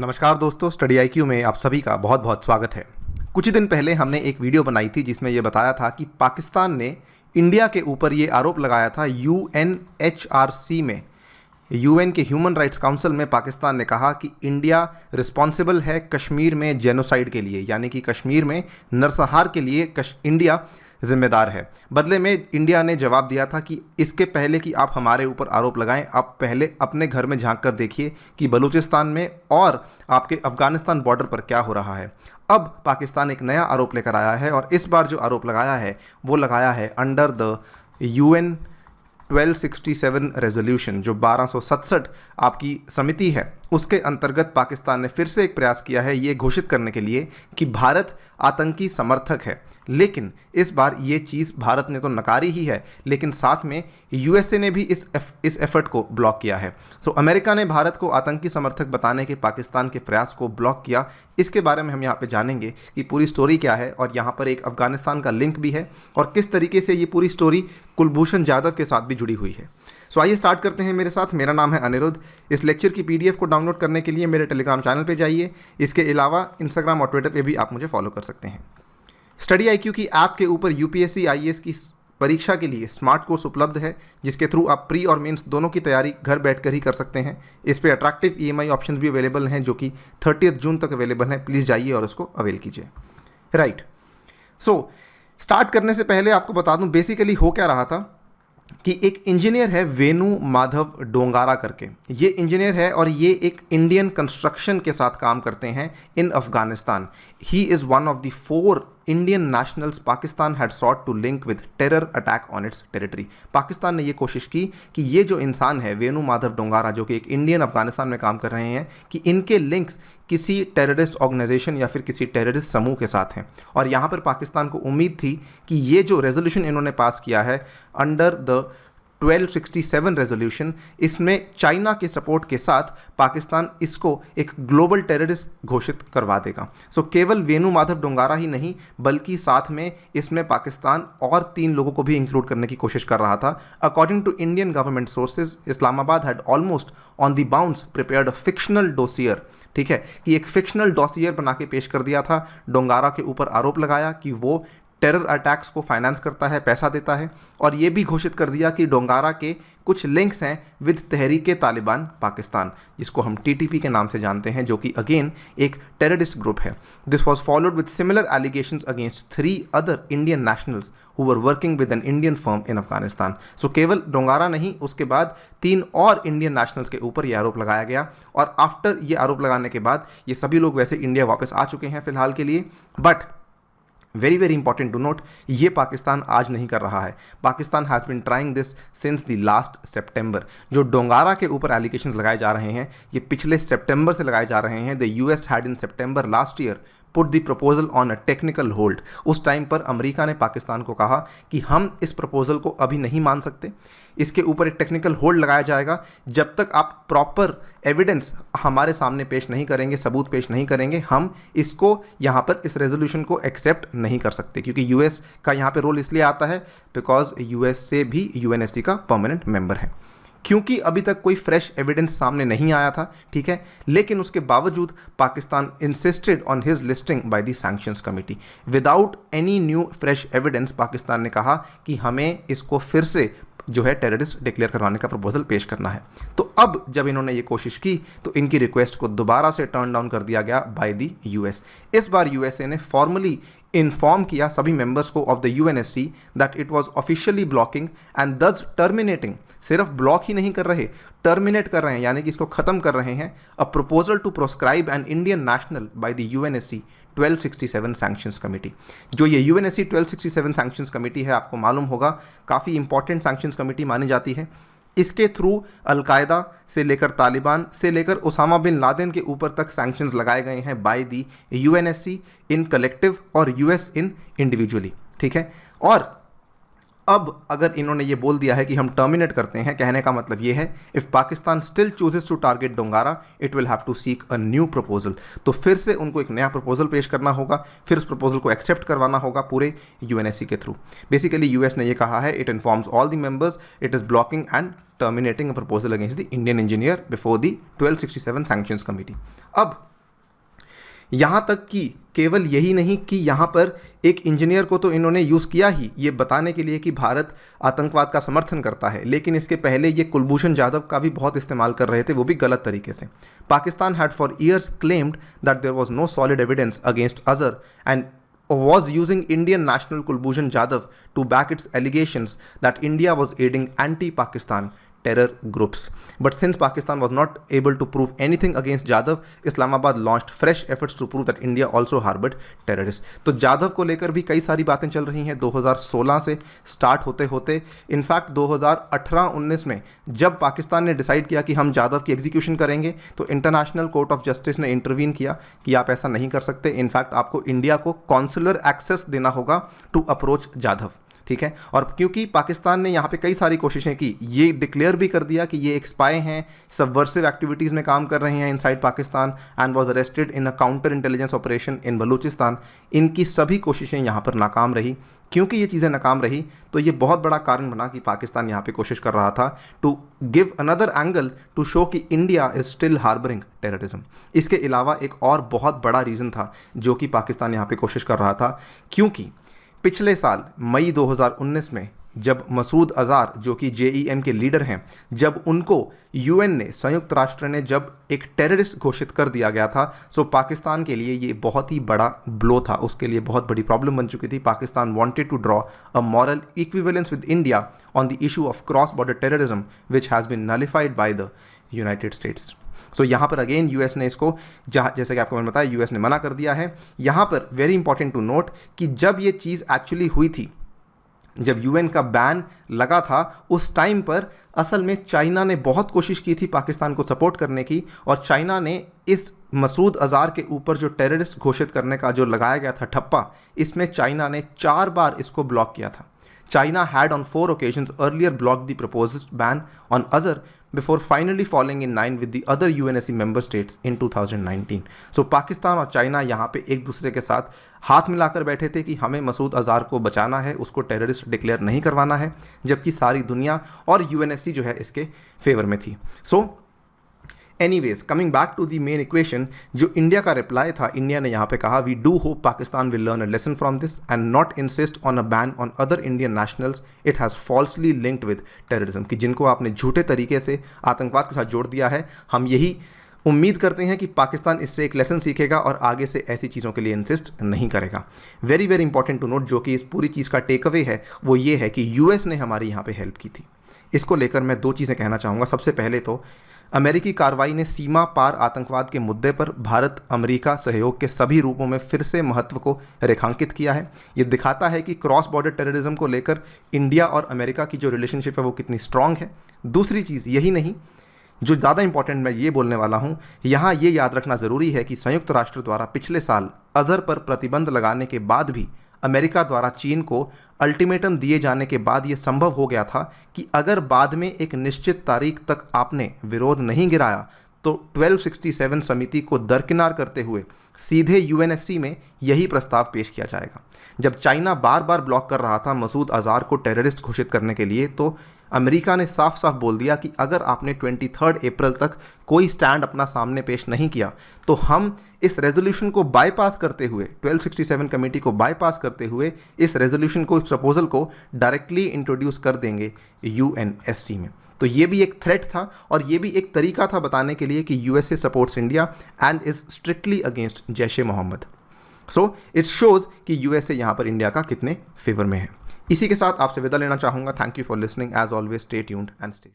नमस्कार दोस्तों, study IQ में आप सभी का बहुत बहुत स्वागत है। कुछ ही दिन पहले हमने एक वीडियो बनाई थी जिसमें यह बताया था कि पाकिस्तान ने इंडिया के ऊपर ये आरोप लगाया था यूएनएचआरसी में, यूएन के ह्यूमन राइट्स काउंसिल में पाकिस्तान ने कहा कि इंडिया रिस्पॉन्सिबल है कश्मीर में जेनोसाइड के लिए, यानी कि कश्मीर में नरसंहार के लिए इंडिया जिम्मेदार है। बदले में इंडिया ने जवाब दिया था कि इसके पहले कि आप हमारे ऊपर आरोप लगाएं, आप पहले अपने घर में झांक कर देखिए कि बलूचिस्तान में और आपके अफ़गानिस्तान बॉर्डर पर क्या हो रहा है। अब पाकिस्तान एक नया आरोप लेकर आया है और इस बार जो आरोप लगाया है वो लगाया है अंडर द यूएन 1267 रेजोल्यूशन, जो 1267 आपकी समिति है, उसके अंतर्गत पाकिस्तान ने फिर से एक प्रयास किया है ये घोषित करने के लिए कि भारत आतंकी समर्थक है। लेकिन इस बार ये चीज़ भारत ने तो नकारी ही है, लेकिन साथ में यूएसए ने भी इस एफर्ट को ब्लॉक किया है। सो अमेरिका ने भारत को आतंकी समर्थक बताने के पाकिस्तान के प्रयास को ब्लॉक किया। इसके बारे में हम यहाँ पे जानेंगे कि पूरी स्टोरी क्या है और यहाँ पर एक अफ़गानिस्तान का लिंक भी है और किस तरीके से ये पूरी स्टोरी कुलभूषण जाधव के साथ भी जुड़ी हुई है। सो आइए स्टार्ट करते हैं मेरे साथ। मेरा नाम है अनिरुद्ध। इस लेक्चर की पीडीएफ को डाउनलोड करने के लिए मेरे टेलीग्राम चैनल पे जाइए। इसके अलावा इंस्टाग्राम और ट्विटर पे भी आप मुझे फॉलो कर सकते हैं। स्टडी आईक्यू की ऐप के ऊपर यूपीएससी आईएएस की परीक्षा के लिए स्मार्ट कोर्स उपलब्ध है, जिसके थ्रू आप प्री और मेंस दोनों की तैयारी घर बैठकर ही कर सकते हैं। इस पे अट्रैक्टिव ईएमआई ऑप्शंस भी अवेलेबल हैं जो कि 30 जून तक अवेलेबल हैं। प्लीज़ जाइए और उसको अवेल कीजिए। राइट, सो स्टार्ट करने से पहले आपको बता दूं बेसिकली हो क्या रहा था कि एक इंजीनियर है वेणु माधव डोंगारा करके। ये इंजीनियर है और ये एक इंडियन कंस्ट्रक्शन के साथ काम करते हैं in Afghanistan. He is one of the 4 Indian nationals Pakistan had sought to link with terror attack on its territory. Pakistan ने ये कोशिश की कि ये जो इंसान है वेणु माधव डोंगारा, जो कि एक इंडियन अफगानिस्तान में काम कर रहे हैं, कि इनके लिंक्स किसी टेररिस्ट ऑर्गेनाइजेशन या फिर किसी टेररिस्ट समूह के साथ हैं। और यहाँ पर पाकिस्तान को उम्मीद थी कि ये जो रेजोल्यूशन इन्होंने पास किया है अंडर द 1267 रेजोल्यूशन, इसमें चाइना के सपोर्ट के साथ पाकिस्तान इसको एक ग्लोबल टेररिस्ट घोषित करवा देगा। सो केवल वेणु माधव डोंगारा ही नहीं बल्कि साथ में इसमें पाकिस्तान और 3 लोगों को भी इंक्लूड करने की कोशिश कर रहा था। According to Indian government sources, Islamabad had almost on the bounce prepared a fictional dossier. ठीक है, कि एक फिक्शनल डोसियर बना के पेश कर दिया था। डोंगारा के ऊपर आरोप लगाया कि वो टेरर अटैक्स को फाइनेंस करता है, पैसा देता है, और ये भी घोषित कर दिया कि डोंगारा के कुछ लिंक्स हैं विद तहरीके तालिबान पाकिस्तान, जिसको हम टीटीपी के नाम से जानते हैं, जो कि अगेन एक टेररिस्ट ग्रुप है। This was followed with similar allegations against 3 other Indian nationals who were working with an Indian firm in Afghanistan. So केवल डोंगारा नहीं, उसके बाद 3 और इंडियन नेशनल्स के ऊपर ये आरोप लगाया गया। और आफ्टर ये आरोप लगाने के बाद ये सभी लोग वैसे इंडिया वापस आ चुके हैं फिलहाल के लिए। But very very important to note, ये पाकिस्तान आज नहीं कर रहा है। Pakistan has been trying this since the last September. जो डोंगारा के ऊपर एलिगेशंस लगाए जा रहे हैं ये पिछले सितंबर से लगाए जा रहे हैं। The US had in September last year put the proposal on a technical hold. उस टाइम पर अमेरिका ने पाकिस्तान को कहा कि हम इस प्रपोजल को अभी नहीं मान सकते, इसके ऊपर एक टेक्निकल होल्ड लगाया जाएगा जब तक आप प्रॉपर एविडेंस हमारे सामने पेश नहीं करेंगे, सबूत पेश नहीं करेंगे, हम इसको यहाँ पर इस रेजोल्यूशन को एक्सेप्ट नहीं कर सकते। क्योंकि यूएस का यहाँ पे रोल इसलिए आता है बिकॉज यूएस से भी यूएनएससी का परमानेंट मेंबर है। क्योंकि अभी तक कोई फ्रेश एविडेंस सामने नहीं आया था, ठीक है, लेकिन उसके बावजूद Pakistan insisted on his listing by the sanctions committee. Without any new fresh evidence Pakistan ने कहा कि हमें इसको फिर से जो है टेररिस्ट डिक्लेयर करवाने का प्रपोजल पेश करना है। तो अब जब इन्होंने ये कोशिश की तो इनकी रिक्वेस्ट को दोबारा से टर्न डाउन कर दिया गया बाय द यूएस। इस बार यूएसए ने फॉर्मली इन्फॉर्म किया सभी मेंबर्स को of the UNSC that it was officially blocking and दस टर्मिनेटिंग। सिर्फ ब्लॉक ही नहीं कर रहे, टर्मिनेट कर रहे हैं, यानी कि इसको ख़त्म कर रहे हैं। A proposal to proscribe an Indian national by the UNSC 1267 sanctions committee. जो ये यूएनएससी 1267 सैंक्शंस कमेटी है, आपको मालूम होगा काफ़ी इंपॉर्टेंट सैंक्शंस कमेटी मानी जाती है। इसके थ्रू अलकायदा से लेकर तालिबान से लेकर उसामा बिन लादेन के ऊपर तक सैंक्शंस लगाए गए हैं by the UNSC in collective और यूएस इन इंडिविजुअली। ठीक है, और अब अगर इन्होंने ये बोल दिया है कि हम टर्मिनेट करते हैं, कहने का मतलब ये है if Pakistan still chooses to target Dongara it will have to seek a new proposal. तो फिर से उनको एक नया प्रपोजल पेश करना होगा, फिर उस प्रपोजल को एक्सेप्ट करवाना होगा पूरे यूएनएससी के थ्रू। बेसिकली यूएस ने ये कहा है it informs all the members it is blocking and terminating a proposal against the Indian engineer before the 1267 sanctions committee. अब यहाँ तक कि केवल यही नहीं कि यहाँ पर एक इंजीनियर को तो इन्होंने यूज़ किया ही ये बताने के लिए कि भारत आतंकवाद का समर्थन करता है, लेकिन इसके पहले ये कुलभूषण जाधव का भी बहुत इस्तेमाल कर रहे थे, वो भी गलत तरीके से। Pakistan had for years claimed that there was no solid evidence against Azhar and was using Indian national Kulbhushan Jadhav to back its allegations that India was aiding anti-Pakistan terror groups. But since Pakistan was not able to prove anything against Jadhav, Islamabad launched fresh efforts to prove that India also harbored terrorists. तो जाधव को लेकर भी कई सारी बातें चल रही हैं 2016 से स्टार्ट होते होते। इनफैक्ट 2018-19 में जब पाकिस्तान ने डिसाइड किया कि हम जाधव की एग्जीक्यूशन करेंगे, तो इंटरनेशनल कोर्ट ऑफ जस्टिस ने इंटरवीन किया कि आप ऐसा नहीं कर सकते। इनफैक्ट आपको इंडिया को कॉन्सुलर एक्सेस देना होगा टू अप्रोच जाधव, ठीक है। और क्योंकि पाकिस्तान ने यहाँ पे कई सारी कोशिशें की, ये डिक्लेयर भी कर दिया कि ये एक स्पाई हैं, सबवर्सिव एक्टिविटीज़ में काम कर रहे हैं inside Pakistan and was arrested in a counter intelligence operation in Balochistan, इनकी सभी कोशिशें यहाँ पर नाकाम रही। क्योंकि ये चीज़ें नाकाम रही तो ये बहुत बड़ा कारण बना कि पाकिस्तान यहाँ पे कोशिश कर रहा था to give another angle to show कि India is still harbouring terrorism. इसके अलावा एक और बहुत बड़ा रीज़न था जो कि पाकिस्तान यहाँ पे कोशिश कर रहा था, क्योंकि पिछले साल मई 2019 में जब मसूद अज़हर जो कि JEM के लीडर हैं, जब उनको UN ने, संयुक्त राष्ट्र ने जब एक टेररिस्ट घोषित कर दिया गया था, सो पाकिस्तान के लिए ये बहुत ही बड़ा ब्लो था, उसके लिए बहुत बड़ी प्रॉब्लम बन चुकी थी। Pakistan wanted to draw a moral equivalence with India on the issue of cross border terrorism which has been nullified by the United States. So यहाँ पर अगेन US ने इसको, जहाँ जैसे कि आपको मैंने बताया, US ने मना कर दिया है। यहाँ पर वेरी इंपॉर्टेंट टू नोट कि जब ये चीज़ एक्चुअली हुई थी, जब UN का बैन लगा था, उस टाइम पर असल में चाइना ने बहुत कोशिश की थी पाकिस्तान को सपोर्ट करने की, और चाइना ने इस मसूद अज़हर के ऊपर जो टेररिस्ट घोषित करने का जो लगाया गया था ठप्पा, इसमें चाइना ने 4 बार इसको ब्लॉक किया था। China had on 4 occasions earlier blocked the proposed ban on Azhar before finally falling in line with the other UNSC member states in 2019. So Pakistan और चाइना यहाँ पे एक दूसरे के साथ हाथ मिलाकर बैठे थे कि हमें मसूद अज़हर को बचाना है, उसको टेररिस्ट डिक्लेयर नहीं करवाना है, जबकि सारी दुनिया और UNSC जो है इसके फेवर में थी। So anyways, coming back to the main equation, जो इंडिया का रिप्लाई था, इंडिया ने यहाँ पे कहा we do hope Pakistan will learn a lesson from this and not insist on a ban on other Indian nationals it has falsely linked with terrorism, कि जिनको आपने झूठे तरीके से आतंकवाद के साथ जोड़ दिया है। हम यही उम्मीद करते हैं कि पाकिस्तान इससे एक लेसन सीखेगा और आगे से ऐसी चीज़ों के लिए इंसिस्ट नहीं करेगा। Very very important to note, जो कि इस पूरी चीज़ का टेक अवे है वो ये है कि US ने हमारी यहाँ पे हेल्प की थी। इसको लेकर मैं 2 चीज़ें कहना चाहूँगा। सबसे पहले तो अमेरिकी कार्रवाई ने सीमा पार आतंकवाद के मुद्दे पर भारत अमेरिका सहयोग के सभी रूपों में फिर से महत्व को रेखांकित किया है। ये दिखाता है कि क्रॉस बॉर्डर टेररिज्म को लेकर इंडिया और अमेरिका की जो रिलेशनशिप है वो कितनी स्ट्रांग है। दूसरी चीज़ यही नहीं, जो ज़्यादा इंपॉर्टेंट मैं ये बोलने वाला हूँ, यहाँ ये याद रखना ज़रूरी है कि संयुक्त राष्ट्र द्वारा पिछले साल अज़हर पर प्रतिबंध लगाने के बाद भी अमेरिका द्वारा चीन को अल्टीमेटम दिए जाने के बाद ये संभव हो गया था कि अगर बाद में एक निश्चित तारीख तक आपने विरोध नहीं गिराया तो 1267 समिति को दरकिनार करते हुए सीधे UNSC में यही प्रस्ताव पेश किया जाएगा। जब चाइना बार बार ब्लॉक कर रहा था मसूद अज़हर को टेररिस्ट घोषित करने के लिए, तो अमेरिका ने साफ साफ बोल दिया कि अगर आपने 23 अप्रैल तक कोई स्टैंड अपना सामने पेश नहीं किया तो हम इस रेजोल्यूशन को बाईपास करते हुए, 1267 कमेटी को बाईपास करते हुए इस रेजोल्यूशन को, इस प्रपोजल को डायरेक्टली इंट्रोड्यूस कर देंगे UNSC में। तो ये भी एक थ्रेट था और ये भी एक तरीका था बताने के लिए कि USA supports India and is strictly against Jaish-e-Mohammed. So it shows कि USA यहाँ पर इंडिया का कितने फेवर में है। इसी के साथ आपसे विदा लेना चाहूँगा। Thank you for listening. As always stay tuned and stay